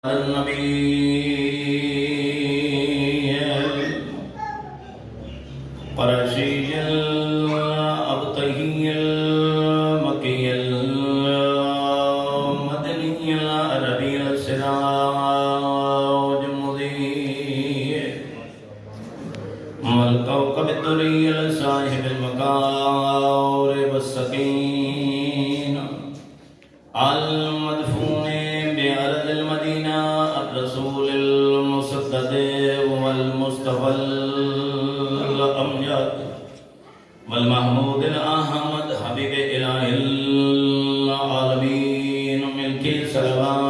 النبي القرشي الأبطحي المكي المدني العربي السراج المضيء والكوكب الدري صاحب المكارم والسكينة المدفون بأرض المدينة الرسول المسدد والمصطفى الأمجد والمحمود الأحمد حبيب إله العالمين ملك الصلوات.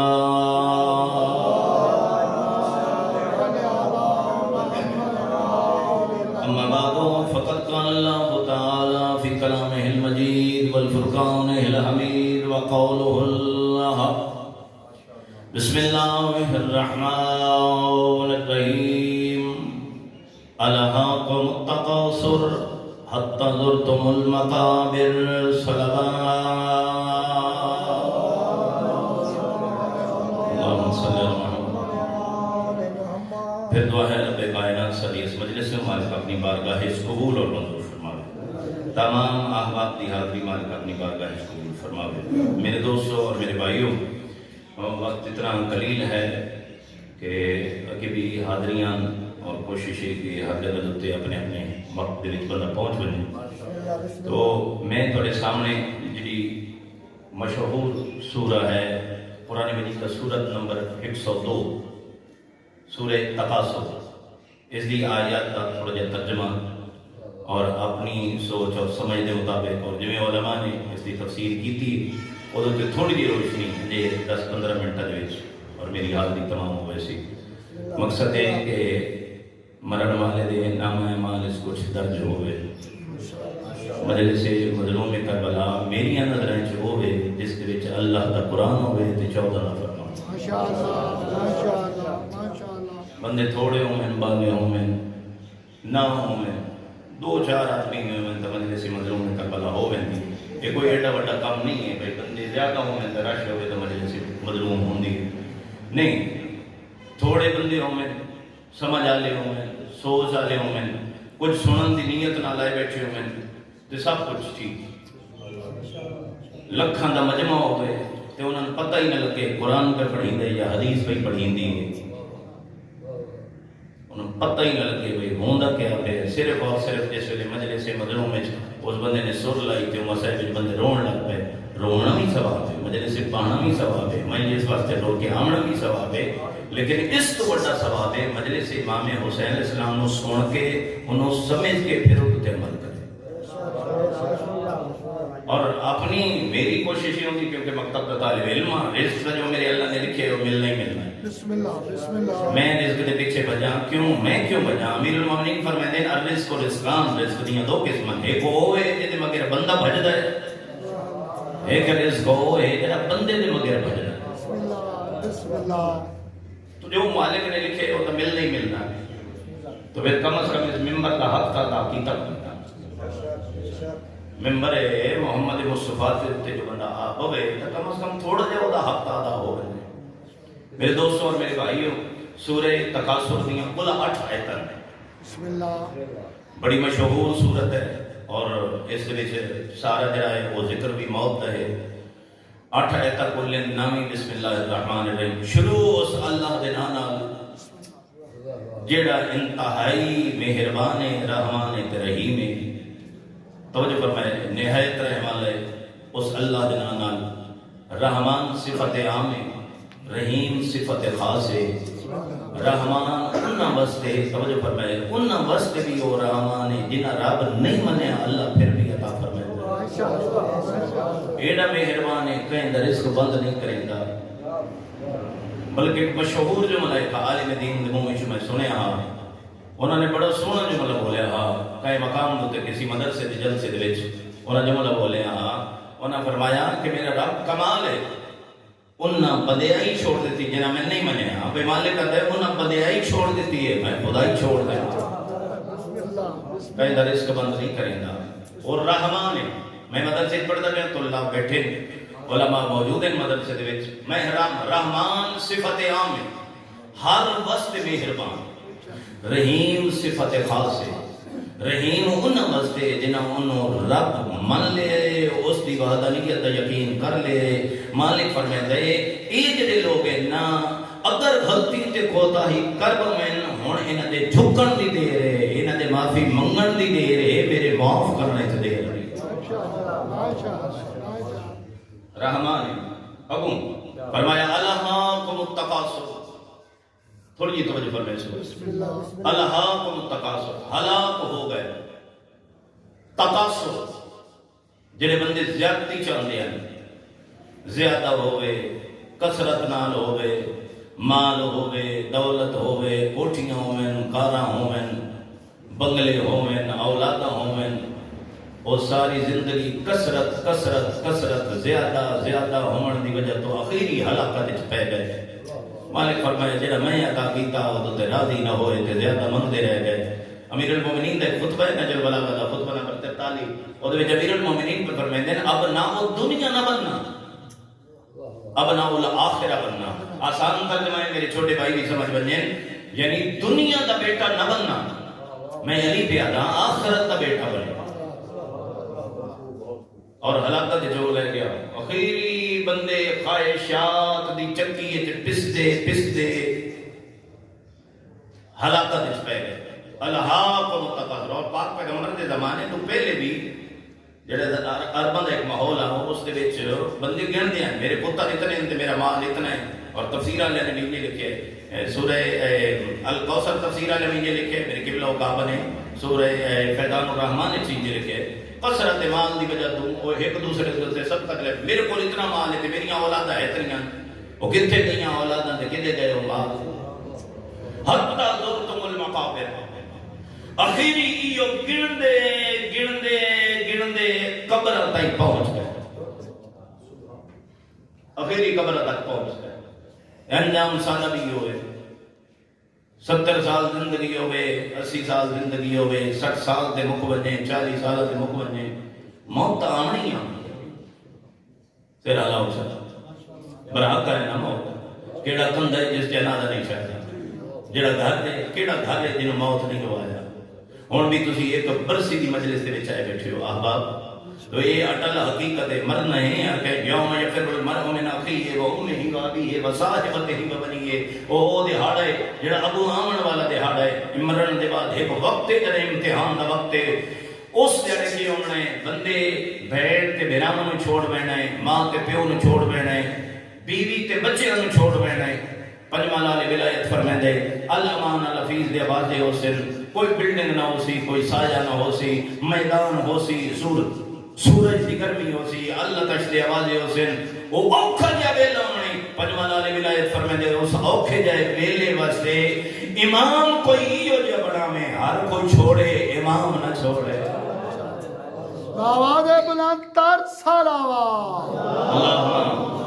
أما بعد فقد قال الله تعالى في كلامه المجيد والفرقانه الحميد وقوله الحق. بسم الله الرحمن الرحيم. ألهاكم التكاثر حتى زرتم المقابر. اللهم صل على محمد. پھر دعا ہے رب کائنات صلی اس مجلس میں مالک اپنی بارگاہ قبول اور منظور فرماوے. تمام احباب کی حاضری مالک اپنی بارگاہ قبول فرماوے. میرے دوستوں اور میرے بھائیوں، وقت اتنا قلیل ہے کہ بھی حاضریاں اور کوشش ہے کہ ہر جگہ دوتے اپنے اپنے وقت دے وچ بندہ پہنچ بنے. تو میں تھوڑے سامنے جڑی مشہور سورہ ہے قرآن مجید کا سورت نمبر 102 سورہ تکاثر، اس دی آیات کا تھوڑا جا ترجمہ اور اپنی سوچ اور سمجھ دے مطابق اور جویں علماء نے اس دی تفسیر کی تھی وہ تھوڑی دی روشنی جی 10-15 منٹوں کے اور میری حاضری تمام ہوئے سی. مقصد ہے کہ مرن والے دے نام اعمال اس کچھ درج ہوئے. مجلس مظلوم کربلا میری نظریں چ ہوئے جس دے وچ اللہ دا قرآن ہوئے تے 14 نفر بندے تھوڑے ہوئے بالے ہوئے نہ ہوئے 2-4 آدمی ہوئے تو مجلس مظلوم کربلا ہوئے. یہ کوئی ایڈا وڈا کام نہیں ہے بھائی بندے زیادہ ہوئے تو رش ہوئے تو مجلس مظلوم ہوندی نہیں. تھوڑے بندے ہوئے سمجھ والے ہوئے سوچ والے ہوئے کچھ سنن دی نیت نہ لائے بیٹھے ہوئے تو سب کچھ ٹھیک. لکھاں دا مجمع ہوئے تو انہوں نے پتہ ہی نہ لگے قرآن پہ پڑھیں دے یا حدیث پہ پڑھیں دی. انہوں نے پتہ ہی نہ لگے بھئی ہوندا کیا پہ. صرف اور صرف جس ویلے مجلس مظلوم میں اس بندے نے سر لائی تے مسائل وچ بندے رون لگ پے. رونا بھی ثواب ہے، مجلس پڑھنا بھی ثواب ہے، مجلس واسطے رو کے آمنا بھی ثواب ہے. لیکن اس تو بڑا ثواب ہے مجلس امام حسین علیہ السلام نو سن کے انہوں سمجھ کے پھر اس تے عمل کرے. اور اپنی میری کوشش یہ ہوتی کیونکہ مکتب کا طالب علم رزق جو میرے اللہ نے لکھے وہ ملنا ہی ملنا ہے. میں رزق کے پیچھے بجا میں کیوں بجا؟ امیر المومنین فرماتے ہیں الرزق و رزقان، رزق دیاں دو قسم ہیں. ایک وہ ہے جے مگر بندہ بھجدا ہے، ایک رزق وہ ہے جڑا بندے دے مگر بھجدا ہے. تو جو مالک نے لکھے وہ تو ملنا ہی ملنا ہے. تو پھر کم از کم اس ممبر کا حق تھا کی تک ممبر محمد مصطفیٰ تے جو بندہ آپ ہوئے تو کم از کم تھوڑا جا وہ حق ادا ہو گئے. میرے دوستوں اور میرے بھائیوں، سورہ تکاثر دیاں کل 8 آیتاں ہیں. بڑی مشہور سورت ہے اور اس وچ سارا جڑا ہے وہ ذکر بھی موت کا ہے. 8 آیتاں کل نامی بسم اللہ الرحمن الرحیم. شروع اس اللہ دے نام نال جڑا انتہائی مہربان ہے، رحمان ہے تے رحیم ہے. توجہ فرمائے نہایت رحم والے اس اللہ دے نام نال. رحمان صفت عام ہے، رحیم صفت خاص ہے. رحمان انہاں واسطے توجہ فرمائے انہاں واسطے بھی وہ رحمان ہے جنہاں رب نہیں منیا اللہ پھر بھی عطا فرمائے. ایڈا مہربان ہے کہیں دا رزق بند نہیں کریں گا. بلکہ ایک مشہور جملہ ہے عالم دین دے منہ وچ میں سنیا ہاں انہوں نے بڑا سونا جملہ بولیا ہاں کئی مقام ہوتے کسی مدرسے دے جلسے دے وچ انہوں نے جملہ بولیا ہاں. انہوں نے فرمایا کہ میرا رب کمال ہے انہاں بدیائی چھوڑ دیتی جنہاں میں نہیں منیا. بھئی مالک کہتا ہے انہاں بدیائی چھوڑ دیتی ہے میں خدائی چھوڑ دیتا. کہیں دا رزق بند نہیں کریں گا. اور رحمان ہے. میں مدرسے پڑھتا گیا تو اللہ بیٹھے علماء موجود ہیں مدرسے دے وچ. محرم رحمان صفت عام ہے، ہر واسطے مہربان. رحیم صفت خاص ہے. رحیم ان واسطے جنہاں انہوں رب من لے، اس دی وحدانیت دا یقین کر لے. مالک فرمائے یہ جڑے لوگ ہیں نا، اگر غلطی تے کوتاہی کر بمن ہن انہاں دے جھکن دی دیر ہے، انہاں دے معافی منگن دی دیر ہے، میرے معاف کرنے تے دیر ہے. رحمان ابو فرمایا الہاکم التکاثر. تھوڑی جی توجہ فرمائے سو. الہاکم التکاثر، ہلاک ہو گئے. تکاثر جڑے بندے زیادتی چاہتے ہیں، زیادہ ہوئے، کثرت نال ہوئے، مال ہوئے، دولت ہوئے، کوٹھیاں ہوئے، کاراں ہوئے، بنگلے ہوئے، اولاداں ہوئے، اور ساری زندگی کثرت کثرت کثرت زیادہ زیادہ ہونے دی وجہ تو آخری ہلاکت وچ پے گئے. مالک فرمایا جڑا میں عطا کیتا وہ تے راضی نہ ہوئے تے زیادہ منگتے رہ گئے. امیر المومنین دا خطبہ ہے نجل البلاغہ دا خطبہ نمبر 43، اور وچ امیر المومنین پر فرماتے ہیں اب نہ وہ دنیا نہ بننا، اب نہ وہ آخرہ بننا. آسان ترجمہ ہے میرے چھوٹے بھائی بھی سمجھ بنیں، یعنی دنیا دا بیٹا نہ بننا، میں علی پہ آدھا آخرت دا بیٹا بنے. اور ہلاکت جو لے گیا اخیری بندے خواہشات دی چکی پسدے پسدے ہلاکت وچ پے گئے. الہاکم التکاثر. اور پاک پیغمبر دے زمانے تو پہلے بھی جڑے عرباں دا ایک ماحول ہے اس دے وچ بندے گنتے ہیں میرے پتر اتنے ہیں تے میرا مال اتنا ہے. اور تفسیر والے نے بھی لکھے سورہ الکوثر، تفسیر والے بھی لکھے میرے قبلہ و کعبہ نے سورہ فیضان الرحمن نے چیز لکھے. کثرت مال دی وجہ تو وہ ایک دوسرے سے سب تک لے میرے کو اتنا مال ہے تے میری اولاداں اتنی، وہ کتنے گئی اولاداں تے کدے گئے وہ مال. حتی زرتم المقابر. اخیری ایو گندے گندے گندے قبر تک پہنچ گئے. اخیری قبر تک پہنچ گئے. انجام سادہ بھی ہوئے، 70 سال زندگی ہوئے، 80 سال زندگی ہوئے، 60 سال دے مک بنے، 40 سال دے مک بنے. موت آنی آنی پھر اللہ ہو سکتا برا کرے نا موت. کیڑا کندہ ہے جس جنازہ نہیں چاہتا، جڑا گھر دے کیڑا گھر ہے جنہوں موت نہیں ہوایا. ہون بھی تسی ایک برسی دی مجلس دے بچائے بیٹھے ہو احباب. تو یہ اٹل حقیقت ہے مرنا ہے کہ یوم یفر المرء من اخیہ و امہ و ابیہ و صاحبتہ و بنیہ. او دہاڑا ہے جڑا ابو آمن والا دہاڑا ہے. مرن دے بعد ایک وقت ہے جڑا امتحان دا وقت ہے. اس جڑے کی ہونا ہے بندے بھیڑ تے بھراواں نوں چھوڑ بیٹھنا ہے، ماں تے پیو نوں چھوڑ بیٹھنا ہے، بیوی تے بچیاں نوں چھوڑ بیٹھنا ہے. پنجواں لال ولایت فرمائندے الامان الحفیظ دے آوازے ہو سن. کوئی بلڈنگ نہ ہو سی، کوئی سایہ نہ ہو سی، میدان ہو سی، سورج دی گرمی ہو سی، اللہ تش دے آوازے ہو سن. وہ اوکھا جا ویلا ہونی. پنجواں لال ولایت فرمائندے اس اوکھے جائے ویلے واسطے امام کوئی ایو جا بڑا میں ہر کوئی چھوڑے امام نہ چھوڑے. آواز بلند تر صلوات. اللہم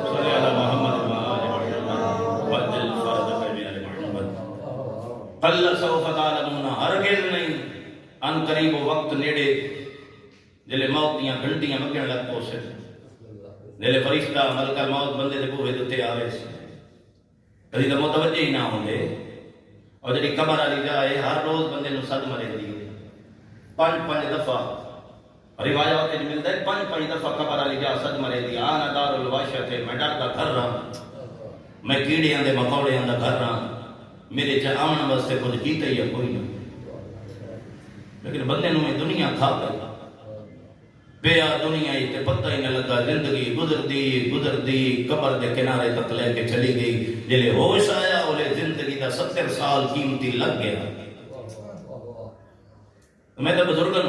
صلی علی محمد و آل محمد وجل فرضک من آل محمد. قل سوف تعلمون. ہرگز نہیں، ان قریب وقت نیڑے جلے موت دیاں گھنٹیاں مگن لگ پوسے، جلے فرشتہ ملکہ موت بندے دے بوہے دتے آوے سی، کدی تو متوجہ ہی نہ ہوں گے. اور جڑی قبر والی جائے ہر روز بندے نوں صدمہ دیندی ہے. 5 دفعہ روایات میں ملتا ہے 5 دفعہ قبر والی جا صدمہ دیندی. آنا دار الوحشت، میں ڈر دا گھر رہا، میں کیڑیاں دے مکوڑیاں دا گھر رہا، میرے چ آمن واسطے کچھ کیتا ہی کوئی نہیں. لیکن بندے نوں میں دنیا کھا گئی بیا دنیا ہی تے پتہ ہی نہ لگا. زندگی گزردی قبر دے کنارے تک لے کے چلی گئی. جلے ہوش آیا اولے زندگی دا 70 سال قیمتی لگ گیا. میں تو بزرگوں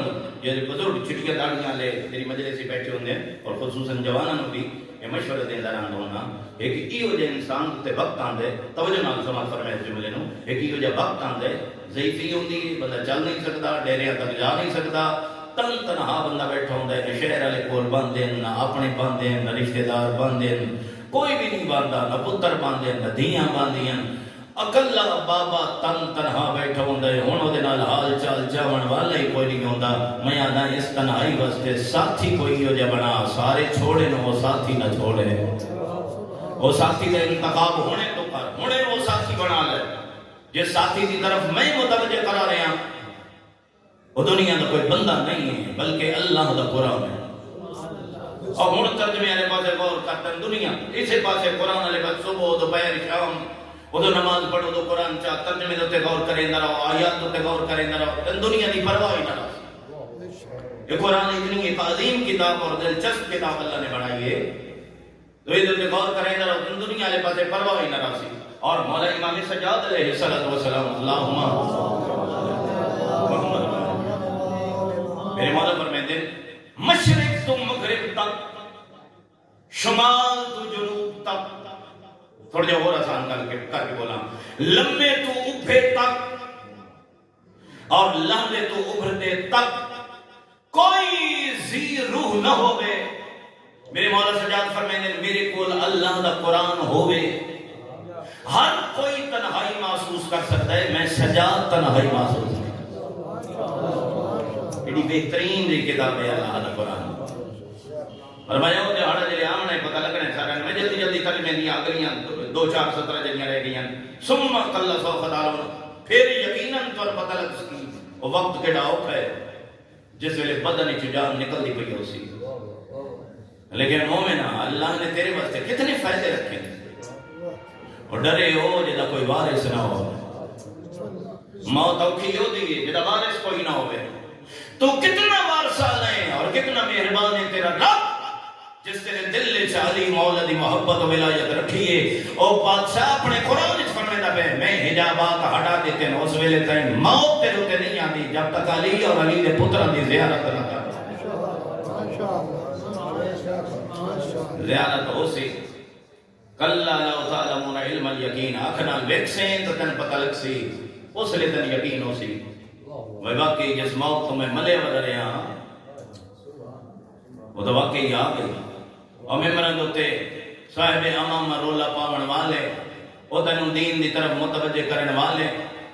یہ بزرگ چھٹیاں داڑیاں لے میری مجلس سے بیٹھے ہوندے اور خصوصاً جوانوں بھی یہ مشورہ دیندا رہندا ہونا. ایک ایو جے انسان تے وقت آندے توجہ نال سماعت فرمائے جملے نو. ایک ایو جے وقت آندے ضعیفی ہوندی، بندہ چل نہیں سکدا، ڈیریاں تک جا نہیں سکدا، تنہا بندہ بیٹھا ہوندا ہے. نہ شہر والے کول باندھے، نہ اپنے باندھے، نہ رشتہ دار باندھے، کوئی بھی نہیں باندھا، نہ پتر باندھے، نہ دھیاں باندھیاں. اکلا بابا تن تنہا بیٹھا ہوں دے ہوں دے نال حال چال جاون والا ہی کوئی نہیں ہوندہ میں آدھا اس تنہائی واسطے ساتھی کوئی ہو جا بنا سارے چھوڑے نو وہ ساتھی نہ چھوڑے وہ ساتھی کا انتخاب ہونے تو کر ہونے وہ ساتھی بنا لے جس ساتھی کی طرف میں متوجہ کرا رہے ہیں وہ دنیا کا کوئی بندہ نہیں ہے بلکہ اللہ دا قرآن ہے اور ہن ترجمے والے پاسے غور کرتے دنیا اسی پاسے قرآن والے پاس صبح دوپہر شام وہ تو نماز پڑھو تو قرآن چاہ ترجمے تے غور کریں نہ رہو آیات تے غور کریں نہ رہو دنیا کی پرواہ ہی نہ رہو یہ قرآن اتنی ایک عظیم کتاب اور دلچسپ کتاب اللہ نے بنائی ہے تو یہ تے غور کریں نہ رہو دنیا والے پاسے پرواہ ہی نہ رہو اور مولا امام سجاد علیہ السلام اللہم میرے مولا فرماتے ہیں مشرق تو مغرب تک شمال تو جنوب تک تھوڑا جا اور آسان کر کے بولا لمبے تو ابھے تک اور لمبے تو ابھرتے تک کوئی زی روح نہ ہوئے میرے مولا سجاد فرماتے ہیں میرے کول اللہ دا قرآن ہوئے ہر کوئی تنہائی محسوس کر سکتا ہے میں سجاد تنہائی محسوس بڑی بہترین دی کتاب ہے اللہ دا قرآن فرمایا ہو جو ہڑا جلے آمنا ہے پتہ لگنا ہے سارا میں جلدی جلدی کلمے دیا اگلیاں 2-4-17 جلیاں رہ گئیاں ثم قل سوف تعلمون پھر یقیناً تو پتہ لگ سکی وہ وقت کیڑا اوکھا ہے جس ویلے بدن وچ جان نکلدی پئی ہو سی لیکن مومنہ اللہ نے تیرے واسطے کتنے فائدے رکھے اور ڈرے ہو جدا کوئی وارث نہ ہو موت اوکھی ہو دی جدا وارث کوئی نہ ہوئے تو کتنا وارثہ لیں اور کتنا مہربان ہے تیرا رب جس تیرے دل چالی مولا دی محبت و ولایت رکھیے اور بادشاہ اپنے قرآن اس فرمیدہ پہ میں حجابات ہٹا دیتے ہیں اس ویلے تائیں موت تیرے ہوتے نہیں آتی جب تک علی اور علی دے پتران دی زیارت نہ کر زیارت ہو سی کلا لو تعلمون علم الیقین آنکھنا ویکسیں تو تن پتہ لگ سی اس لئے تن یقین ہو سی وہ واقعی جس موت تمہیں ملے ودھ رہے ہیں وہ تو واقعی آ گئی اور ممبران دوتے صاحب امام رولا پاون والے وہ تنوں دین دی طرف متوجہ کرنے والے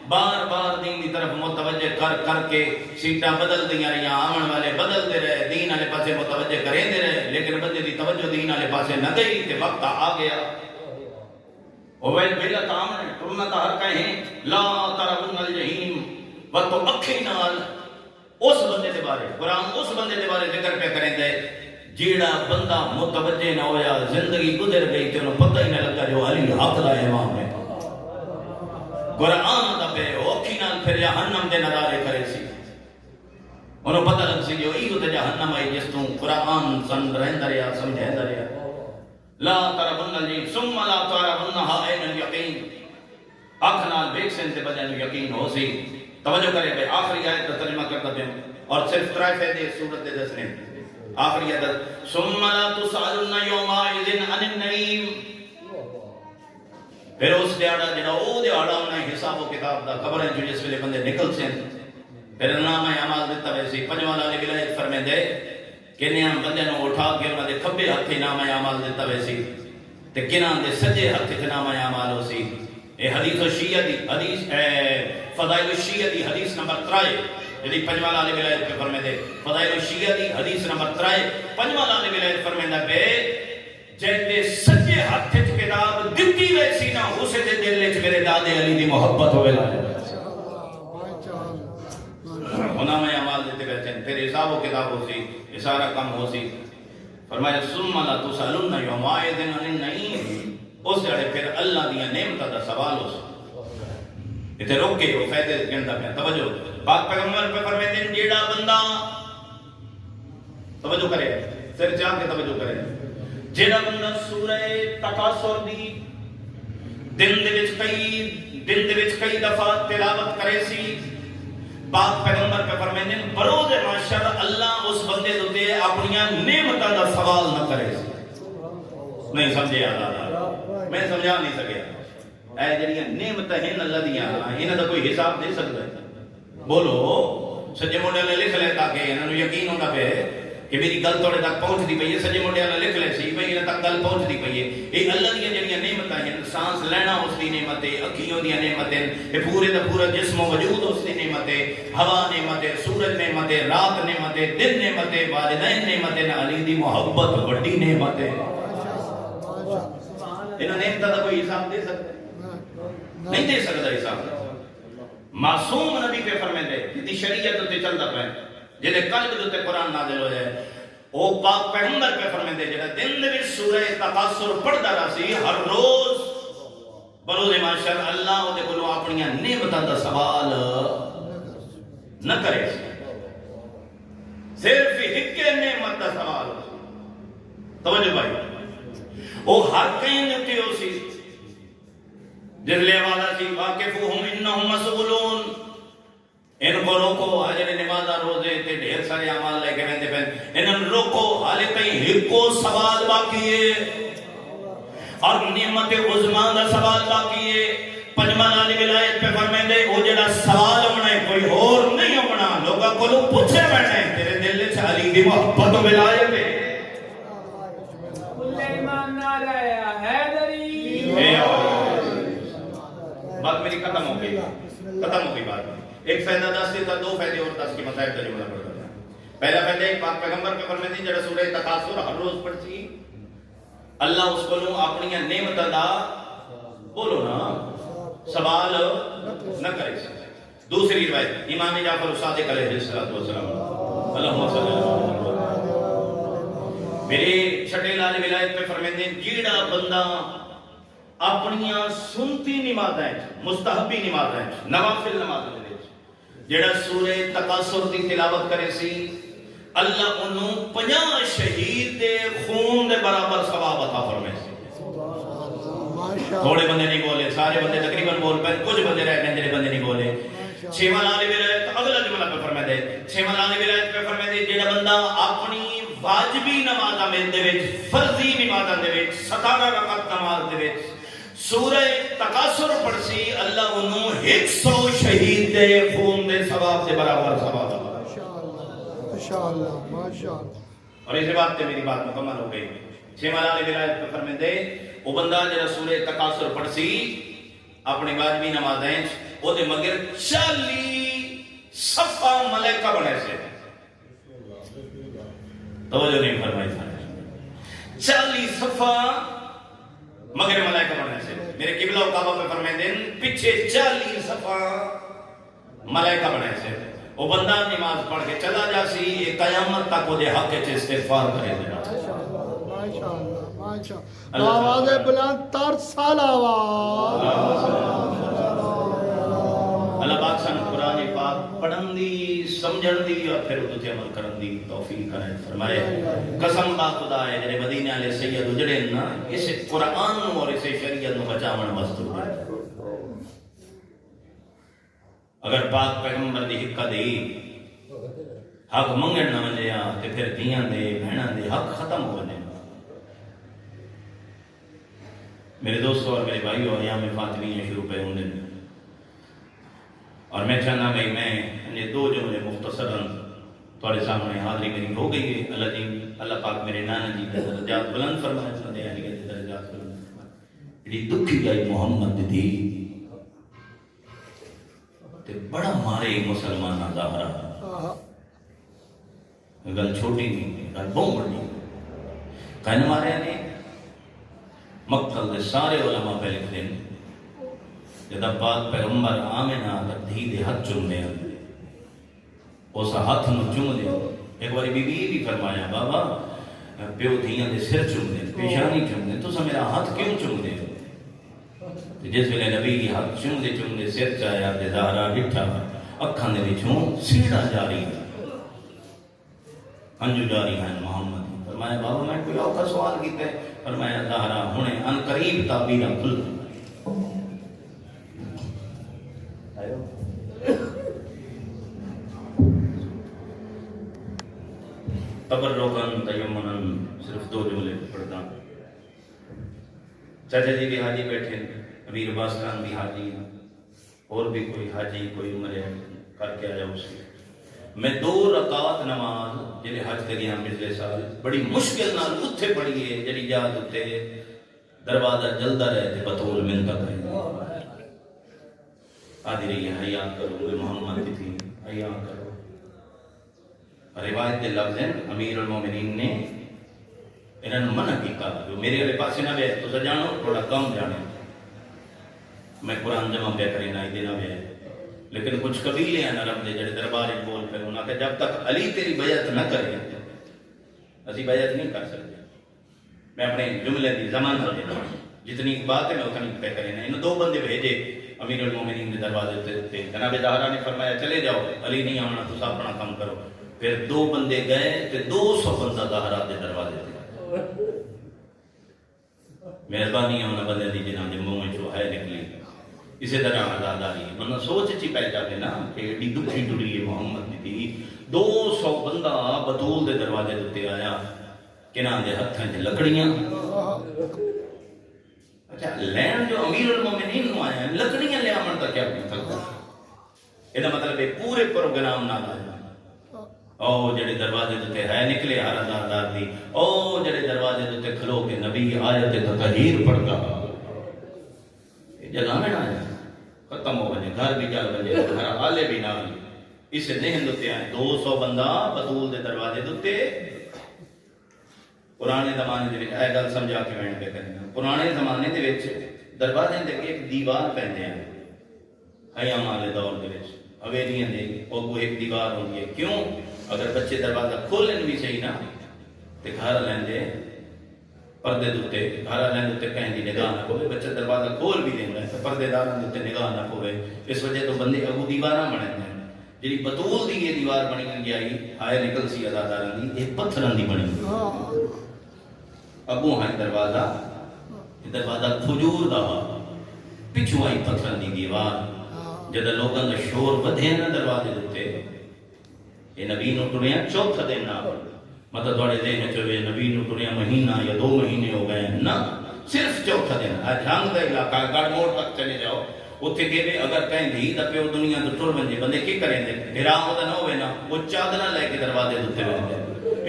بار بار دین دی طرف متوجہ کر کے سیٹاں بدل دیا رہی آمن والے بدل دے رہے دین والے پاسے متوجہ کریں دے رہے لیکن بندے دی توجہ دین والے پاسے نہ گئی کہ وقت آ گیا ویل بیلت آمن ہے تم نہ ہر کہیں لا ترون الجحیم وقت اکھی نال اس بندے دے بارے قرآن اس بندے دے بارے ذکر پہ کریں دے جیڑا بندہ متوجہ نہ ہویا زندگی گزر گئی تے انہوں پتہ ہی نہ لگا جو علی حق دا امام ہے قرآن دا پہ اوکھی نال پھر جہنم دے نظارے کرے سی انہوں پتہ لگ سی جو ایو تے جہنم آئی جس تو قرآن سن رہن دریا سمجھیں دریا لا ترون الجحیم ثم لا ترونها عین الیقین آنکھ نال بیک سن سے بجن یقین ہو سی توجہ کریں بھئی آخری آیت کا ترجمہ کرتا پہ اور صرف ترائے فیدے سورت دے دس نے آخری آیت ثم لا تسألن یومئذ عن النعیم پھر اس دیاڑا جڑا او دیاڑا انہیں حساب و کتاب دا خبر ہے جو جس ویلے بندے نکل سے پھر نام اعمال دیتا ویسی پنجواں علی ولایت فرمے دے کہ نیاں بندے نو اٹھا کے انہاں دے کھبے ہتھ نام اعمال دیتا ویسی تے کناں دے سجے ہتھ نام اعمال ہو سی اے حدیث الشیعہ دی حدیث فضائل الشیعہ دی حدیث نمبر 3 جدی پنجواں علی ولایت پہ فرمے دے فضائل الشیعہ دی حدیث نمبر 3 پنجواں علی ولایت فرمیندہ پہ جیتے سجے ہاتھ کتاب دتی ویسی نہ ہو سے دل وچ میرے دادے علی دی محبت ہوے لا انہاں میں اعمال دیتے بیٹھے پھر حساب و کتاب ہو سی یہ سارا کام ہو سی فرمایا ثم لا تسألن یومئذ عن النعیم اس جڑے پھر اللہ دیا نعمتاں دا سوال ہو سی تے روک کے وہ فائدے گندا پہ توجہ پاک پیغمبر پہ فرماتے ہیں جیڑا بندہ توجہ کرے سر چاہ کے توجہ کرے جیڑا بندہ سورہ تکاثر دی دن دے وچ کئی دفعہ تلاوت کرے سی پاک پیغمبر پہ فرماتے ہیں بروز محشر اللہ اس بندے تے اپنی نعمتاں دا سوال نہ کرے سی نہیں سمجھے آدھا میں سمجھا نہیں سکیا اے جڑیاں نعمتاں ہیں اللہ دیاں انہاں دا کوئی حساب دے سکدا ہے بولو سچے موڈے لے لکھ لے تاکہ انہاں نوں یقین ہوندا پے کہ میری گل تھوڑے تک پہنچتی پئی ہے. سجے منڈے والا لکھ لے سی بھئی انہاں تک گل پہنچتی پئی ہے. یہ اللہ دی جڑیاں نعمتاں ہیں, سانس لینا اس دی نعمت ہے, اکھیوں دی نعمت ہے, یہ پورے دا پورا جسم و وجود اس دی نعمت ہے, ہوا نعمت ہے, سورج نعمت ہے, رات نعمت ہے, دن نعمت ہے, والدین نعمت ہے, علی دی محبت بڑی نعمت ہے. انہاں نعمتاں دا کوئی حساب دے سکتا ہے؟ نہیں دے سکتا حساب. معصوم نبی پہ فرمیندے جدی شریعت تے چلدا پے, جدے قلب تے قرآن نازل ہو جائے, او پاک پیغمبر پہ فرمیندے جڑا دن دے وچ سورہ تکاثر پڑھدا رہا سی ہر روز بروز معاشر, اللہ او دے کولوں اپنی نعمتاں دا سوال نہ کرے, صرف ایک نعمت دا سوال. توجہ بھائی, او ہر کہیں تے ہو سی جس لئے والا سی واقفوہم انہم مسئولون, ان کو روکو, حجر نمازہ روزے تے ڈھیر سارے عمال لے کے رہتے پہن, انہم روکو حالے کہیں ہکو سوال باقی ہے اور نعمت عظمان دا سوال باقی ہے. پنجمان علی ولایت پہ فرمائیں دے او جڑا سوال ہونا ہے کوئی اور نہیں ہونا, لوگا کو لوگ پوچھے بیٹھے ہیں تیرے دل سے علی دی محبت و ولایت ہے. کل ایمان نعرہ حیدری. بات میری ختم ہو گئی بات. ایک فائدہ دس دیتا, دو فائدے اور دس کی مسائل کا جملہ پڑھ رہا ہے. پہلا فائدہ ایک پاک پیغمبر پہ فرماتے ہیں جڑا سورہ تکاثر ہر روز پڑھتی, اللہ اس کو اپنی نعمت دا بولو نا سوال نہ کرے. دوسری روایت امام جعفر صادق علیہ السلام اللہم صلی اللہ علیہ وسلم میرے چھٹے لال ولایت پہ فرماتے ہیں جیڑا بندہ اپنی سنتی نماز ہے, مستحبی نماز ہے, نوافل نماز ہے, جڑا سورہ تکاثر دی تلاوت کرے سی, اللہ انہوں 50 شہید دے خون دے برابر ثواب عطا فرمائے سی. تھوڑے بندے نہیں بولے, سارے بندے تقریباً بول پہ, کچھ بندے رہ گئے جڑے بندے نہیں بولے. چھواں لالی ولایت اگلا جملہ پہ فرمائے دے, چھواں لالی ولایت پہ فرمائے دے جڑا بندہ اپنی واجبی نمازاں دے وچ, فرضی نمازاں دے وچ, 17 رکعت نماز دے وچ سورہ تکاثر پڑھسی, اللہ انہوں 100 شہید دے خون دے ثواب دے برابر ثواب. ماشاءاللہ ماشاءاللہ. اور اس بات تے میری بات مکمل ہو گئی. چھواں لالی ولایت پہ فرمائے دے وہ بندہ جڑا سورہ تکاثر پڑھسی اپنی واجبی نمازیں او دے مگر 40 صفحہ ملائکہ بنے سے. توجہ نہیں فرمائی تھا, 40 صفحہ مگر ملائکہ بنے سے. میرے قبلہ و کعبہ پہ فرمائے دیں پیچھے 40 صفحہ ملائکہ بنے سے. وہ بندہ نماز پڑھ کے چلا جا سی, یہ قیامت تک وہ دے حق کے استغفار کرے دے. ماشاءاللہ ماشاءاللہ. آواز بلند تر صلوات. اللہ پاک سن قرآن پاک پڑھن دی, سمجھن دی اور پھر اس تے عمل کرن دی توفیق کرے فرمائے. قسم با خدا ہے جڑے مدینے والے سید جڑے نا اس قرآن اور اس شریعت نو بچاون واسطے ہے. اگر پاک پیغمبر دی حق دی حق منگن نہ ونجیا تے پھر دیاں دے بہناں دے حق ختم ہو جانے. میرے دوستوں اور میرے بھائیوں, ایام فاطمیہ شروع پہ ہونے اور میں چاہنا بھائی میں یہ 2 جملے مختصراً تھوڑے سامنے حاضری میری ہو گئی ہے. اللہ جی, اللہ پاک میرے نانا جی کے درجات بلند فرمائے, سدے علی کے درجات بلند فرمائے. جی دکھی گئی محمد دی تے بڑا مارے مسلمان ظاہرہ, گل چھوٹی نہیں, گل بہت بڑی. کہنے مارے نے مقتل دے سارے علماء پہ لکھ دیں جدا پاک پیغمبر آمنہ تک دھی دے ہاتھ چوم دے, اس ہاتھ نو چوم دے. ایک باری بی بی بھی فرمایا بابا پیو دھیاں دے سر چوم دے, پیشانی چوم دے, تو سا میرا ہاتھ کیوں چوم دے؟ جس ویلے نبی کی ہاتھ چوم دے سر چایا دے زہرا ڈٹھا اکھاں دے وچوں سیڑھا جاری ہنجو جاری ہیں محمد. فرمایا بابا میں کوئی اوکھا سوال کیتا ہے؟ فرمایا زہرا ہنے ان قریب تعبیرہ کھل. تبرکن تیمنن صرف 2 جملے پڑھتا. چاچا جی بھی حاجی بیٹھے, امیر عباس خان بھی حاجی, اور بھی کوئی حاجی کوئی عمرے کر کے آیا اس میں 2 رکعت نماز جڑے حج تے گیا پچھلے سال بڑی مشکل نال اتھے پڑھی ہے جڑی یاد اتنے دروازہ جلدا رہے تے بطول منتا کرے آدھی رہی ہے حیا کرو محمد کی تھی حیا کرو روایت دے لفظ ہیں امیر المومنین نے انہوں نے منع کیتا جو میرے والے پاسے نہ بیٹھ تو جانو تھوڑا کم جانے میں قرآن جمع پہ کرے نہ دینا بھی لیکن کچھ قبیلے ہیں عرب دے جڑے دربار بول پہ انہوں نے جب تک علی تیری بیعت نہ کرے اسی بیعت نہیں کر سکتے میں اپنے جملے کی زمان ہو دینا جتنی بات ہے میں اتنی پہ کرے نا انہوں 2 بندے بھیجے امیر المومنین کے دروازے تے جناب زہرا نے فرمایا چلے جاؤ علی نہیں آنا تو اپنا کام کرو پھر 2 بندے گئے تے 200 بندہ زہرا کے دروازے تے مہربانی ہے انہوں بندے دی جنہاں دے منہ میں جو ہے نکلی اسی طرح آزاداری منہ سوچ چی پہ جاتے نا کہ ایڈی دکھی ٹری ہے محمد دی 200 بندہ بطول دے دروازے دیتے آیا کناں دے ہتھاں دے لکڑیاں اچھا لین جو امیر المومنین نو آیا لکڑیاں لے آمن تا کیا تھا یہ مطلب ہے پورے پروگرام نہ آیا او جڑے دروازے دیتے ہے نکلے آزادار دی او جڑے دروازے دیتے کھلو کے نبی آیت تطہیر پڑھتا جگہ میں نہ آیا ختم ہو بنے گھر بھی چل بنے گھر آلے بھی نہ آئی اسے ذہن دیتے ہیں 200 بندہ بطول دے دروازے دیتے پرانے زمانے دے اے گل سمجھا کے میں پہ کرنا پرانے زمانے دے وچ دروازے دے ایک دیوار پہندے ہیں خیام والے دور دے وچ حویلیاں دے او ایک دیوار ہوندی ہے کیوں اگر بچے دروازہ کھولن بھی صحیح نہ تے گھر لیندے پردے دوتے گھر والے دوتے کہیں دی نگاہ نہ ہوئے بچہ دروازہ کھول بھی دیندا ہے پردے داروں دوتے نگاہ نہ ہوئے اس وجہ تو بندے ابو دیوارہ بنے ہیں جی بطول دی یہ دیوار بنی گئی ہائے نکل سی ازاداراں دی ایک پتھراں دی بنی ابو ہائے دروازہ کھجور دا پچھو آئی پتھراں دی دیوار جدہ لوگاں دا شور بدھے نہ دروازے دوتے یہ نبی نو ٹریاں چوتھا دن نہ مطلب دوڑے ذہن چوے نبی نو ٹریاں مہینہ یا 2 مہینے ہو گئے نہ صرف چوتھا دن جھانگ دا علاقہ گڑ موڑ تک چلے جاؤ اتھے کہ اگر کہیں دھی دا پیو دنیا تو ٹر بنجے بندے کی کریں دے بھرا ہوتا نہ ہوئے نا وہ چادرہ لے کے دروازے دوتے بنجے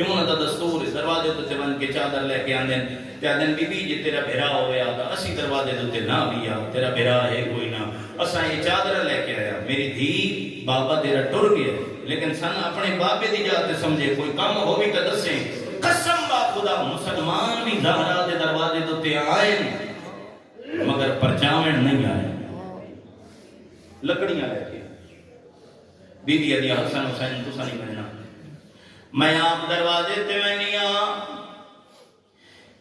انہوں دا دستور دروازے دوتے بن کے چادر لے کے آندیں تے آدھیں بی بی جی تیرا بھرا ہوئے آتا اسی دروازے دوتے نہ بھی آ تیرا بھرا ہے کوئی نہ اساں یہ چادرہ لے کے آیا میری دھی بابا تیرا ٹر گیا لیکن سن اپنے بابے دی جاتے سمجھے کوئی کم ہو بھی تو دسیں قسم با خدا مسلمان بھی زہرا دے دروازے دوتے آئے مگر پرچاویں نہیں آئے لکڑیاں لے کے بی بی علی حسن حسین تو سنی ملنا میں آپ دروازے تے میں نہیں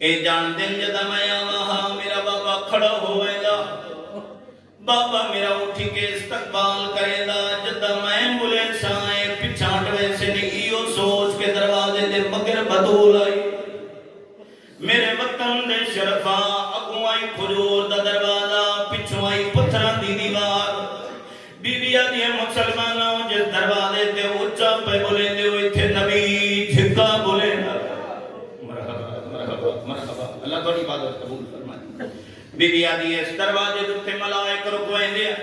اے جان دن جدا میں وہاں میرا بابا کھڑا ہوئے گا بابا میرا اٹھی کے استقبال کرے گا جدا میں بولے سائیں پچھاٹ ویسے نہیں ایو سوچ کے دروازے دے مگر بطول آئی میرے وطن دے شرفا اگوں آئی کھجور دا دروازہ پچھو آئی پتھران دی دیوار بی بی آدھی مسلمانوں جس دروازے تے اچھا پہ بولے دے ہوئے تھے نبی جھکا بولے مرحبا مرحبا مرحبا اللہ توڑی بات قبول فرمائے بی بی آدھی اس دروازے دوتے ملائک رکویں دیا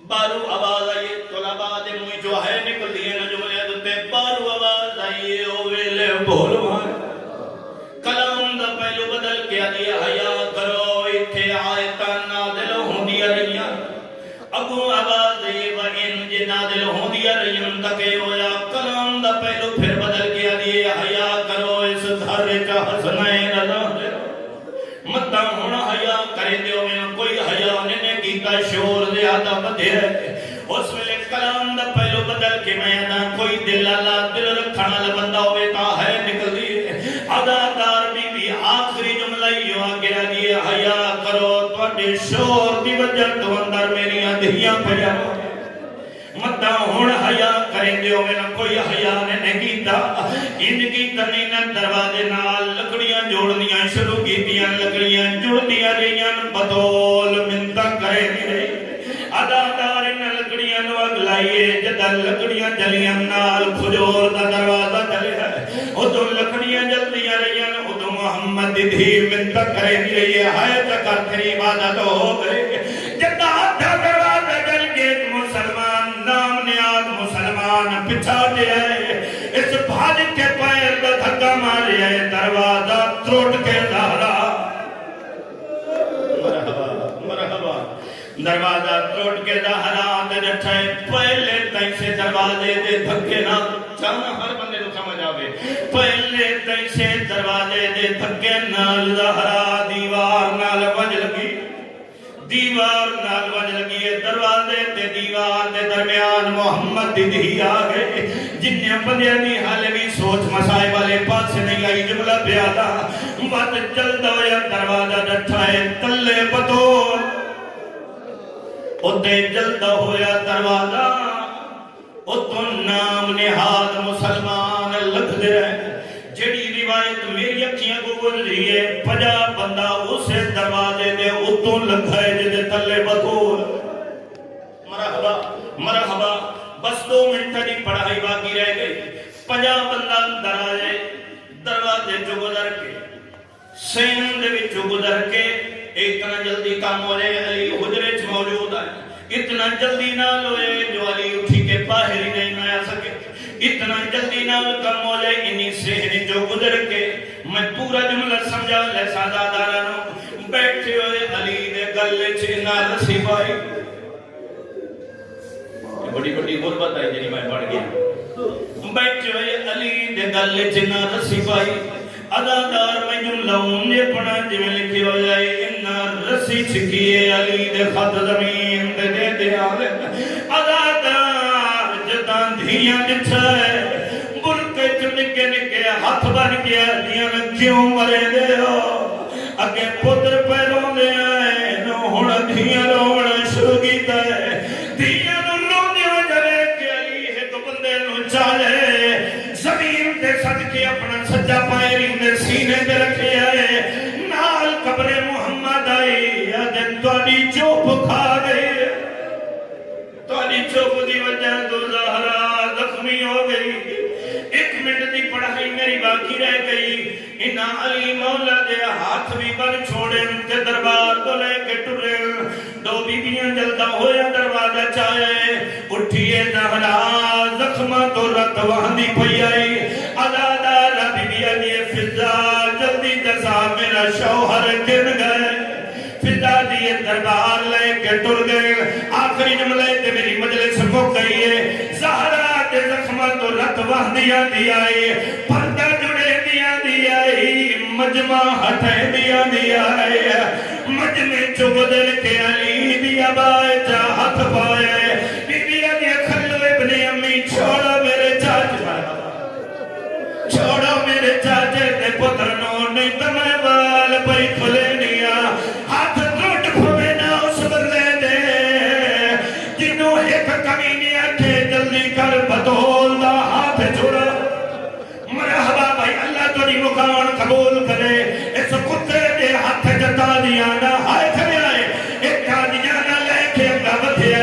بارو آواز آئیے طلباء دے موئی جو ہے نکل دیئے نا جملے دوتے بارو آواز آئیے اویلے بھول مارے کلام دا پہلو بدل کیا دیا حیا کرو اتھے آیتاں نازل ہوں دیا رہیاں ابو آواز یہ و ان جے نازل ہوں دیا رہیاں تکے ہویا کلام دا پہلو پھر بدل کیا دیا حیا کرو اس دھارے کا حسنائن اللہ مدہ ہونا حیا کرے دیو میں کوئی حیا نے کیتا شور زیادہ بدھے رہے اس ویلے کلام دا پہلو بدل کے میں ادا کوئی دل اللہ دل رکھنا لبندہ ہوئے تا ہے نکل دیئے ادادار بی بی آخری جملہ یوں آگیا دیئے حیا کرو توڑے شور دی وجہ تو اندر میری آدھیاں پہ جاؤ مدہ ہونا حیا کریں دیو میں کوئی حیا نے کیتا ان کی تنین دروازے نال لکڑیاں جوڑنیاں شروع کی دیاں لکڑیاں جوڑ دیا رہیاں بطول منتہ کرے دی رہی ادادار ان لکڑیاں نو اگلائیے جدہ لکڑیاں جلیاں نال کھجور دا دروازہ جلے ہے ادھو لکڑیاں جل دیا رہیاں ادھو محمد دی منتہ کرے دی رہی ہے ہائے تکر تیری عبادت ہو گئے جدہ آدھا دروازہ جل کے مسلمان نام نیاد مسلمان پچھا دروازہ توڑ کے زہرا دے ڈٹھے پہلے تائیں سے دروازے دے دھکے نہ چاہنا ہر بندے کو سمجھ آوے پہلے تائیں سے دروازے دے دھکے نال زہرا دیوار نال ونج لگی دیوار نال ونج لگی ہے دروازے تے دیوار دے درمیان محمد دی دھی آگئے جنہیں بندیاں دی حال بھی سوچ مسائے والے پاس سے نہیں آئی جملہ پیادا بات جلد ہویا دروازہ ڈٹھا ہے تلے بطول اتے جلد ہویا دروازہ اتو نام نہاد مسلمان لکھ دے رہے جڑی روایت میری اکھیاں کو گزری ہے 50 بندہ اسے دروازے دے اتو لکھا ہے جدے تلے بطول مرحبا مرحبا بس 2 منٹ دی پڑھائی باقی رہ گئی 50 بندہ اندر آئے دروازے جو گزر کے سین دے وچ گزر کے اتنا جلدی کام ہو رہے علی حجرے چ موجود ہے اتنا جلدی نہ لوئے جو علی اٹھی کے باہر ہی نہیں آ سکے اتنا جلدی نہ کم ہو جائے انہی سہری جو گزر کے میں پورا جملہ سمجھا لے سادہ دارانو بیٹھے ہوئے علی دے گلے چینا رسی بائی بڑی بڑی غربت ہے جنہی میں پڑھ گیا بیٹھے ہوئے علی دے گلے چینا رسی بائی ادادار میں جملہ انہیں پڑھا جمیں لکھی ہو جائے انہا رسی چھکیے علی دے خط زمین دے دے دے آلے ادادار جتان دھیاں جچھائے بلکے چنکے نکے ہاتھ بن گیا دیاں کیوں مرے دے ہو اگے پتر پیروں دے آئے نو ہونا دھیاں روڑا شروع کیتا ہے دھیاں نو روڑا جلے کہ علی ہے تو بندے نو چالے زمین تے صدقے اپنا سجا پائری نے سینے تے رکھے آئے نال قبر محمد آئی آدھن توڑی چوپ کھا گئی توڑی چوپ دی وجہ تو زہرا زخمی ہو گئی 1 منٹ دی پڑھائی میری باقی رہ گئی انہا علی مولا دے ہاتھ بھی بن چھوڑے تے دربار تو لے کے ٹرے 2 بیبیاں جلدہ ہویا دروازہ چاہے اٹھیے زہرا زخمہ تو رت وہاں دی پئی آئی ادادارہ بی بی علی فضا جلدی جزا میرا شوہر گر گئے فضا دیئے دربار لے کے ٹر گئے آخری جملے تے میری مجلس مک گئی ہے زہرا دے زخمہ تو رت وہاں دی آئی پردہ جڑے دی آئی مجمع ہٹھے دی آئی مجمع چو بدل کے علی دیا بائے جا ہاتھ پائے بی بی علی کھلو ابن امی چھوڑا میرے چاچا چھوڑا میرے چاچے تے پترنوں نہیں تمہیں بال پئی کھلے نیا ہاتھ روٹ پھوے نہ اس بلے دے جنہوں ایک کمینی اٹھے جلدی کر بطول دا ہاتھ چھوڑا مرحبا بھائی اللہ تو نہیں مقام قبول کرے اس کتے دے ہاتھ جتا دیا نہ ہائے کھلے آئے ایک آدیاں نہ لے کے گا بتھے